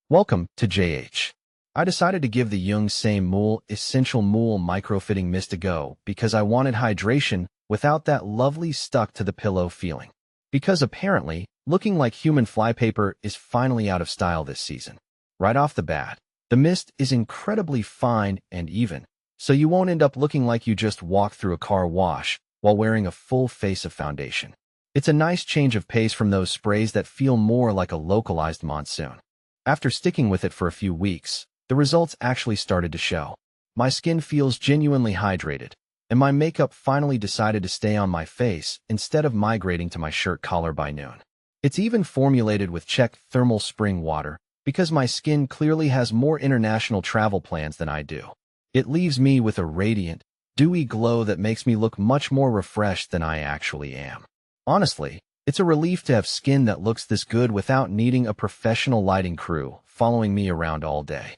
Welcome to JH. I decided to give the Young Same Mool Essential Mool Microfitting Mist a go because I wanted hydration without that lovely stuck-to-the-pillow feeling. Because apparently, looking like human flypaper is finally out of style this season. Right off the bat, the mist is incredibly fine and even, so you won't end up looking like you just walked through a car wash while wearing a full face of foundation. It's a nice change of pace from those sprays that feel more like a localized monsoon. After sticking with it for a few weeks, the results actually started to show. My skin feels genuinely hydrated, and my makeup finally decided to stay on my face instead of migrating to my shirt collar by noon. It's even formulated with Czech thermal spring water because my skin clearly has more international travel plans than I do. It leaves me with a radiant, dewy glow that makes me look much more refreshed than I actually am. Honestly, it's a relief to have skin that looks this good without needing a professional lighting crew following me around all day.